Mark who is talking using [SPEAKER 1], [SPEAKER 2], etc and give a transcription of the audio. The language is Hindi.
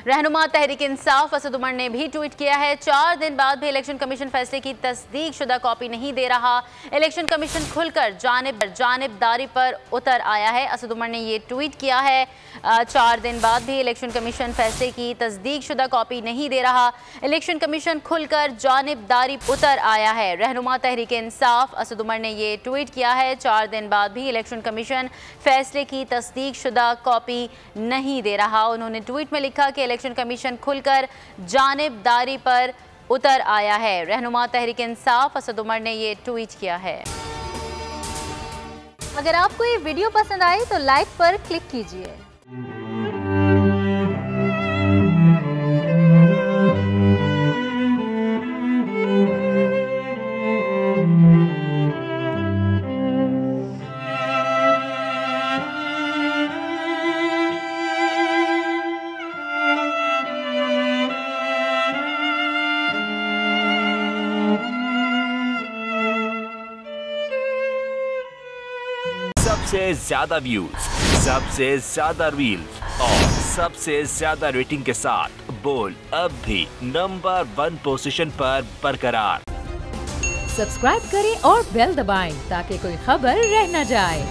[SPEAKER 1] रहनुमा तहरीक इंसाफ असद उमर ने भी ट्वीट किया है, 4 दिन बाद भी इलेक्शन कमीशन फैसले की तस्दीक शुदा कॉपी नहीं दे रहा। इलेक्शन कमीशन खुलकर जानिबदारी पर उतर आया है। असद उमर ने ये ट्वीट किया है, 4 दिन बाद भी इलेक्शन कमीशन फैसले की तस्दीक शुदा कॉपी नहीं दे रहा। इलेक्शन कमीशन खुलकर जानिबदारी उतर आया है। रहनुमा तहरीक इंसाफ असद उमर ने ये ट्वीट किया है, 4 दिन बाद भी इलेक्शन कमीशन फैसले की तस्दीक शुदा कॉपी नहीं दे रहा। उन्होंने ट्वीट में लिखा कि इलेक्शन कमीशन खुलकर जानिबदारी पर उतर आया है। रहनुमा तहरीक इंसाफ असद उमर ने ये ट्वीट किया है।
[SPEAKER 2] अगर आपको ये वीडियो पसंद आई तो लाइक पर क्लिक कीजिए।
[SPEAKER 3] सबसे ज्यादा व्यूज, सबसे ज्यादा रील्स और सबसे ज्यादा रेटिंग के साथ बोल अब भी नंबर 1 पोजीशन पर बरकरार।
[SPEAKER 4] सब्सक्राइब करें और बेल दबाएं ताकि कोई खबर रह न जाए।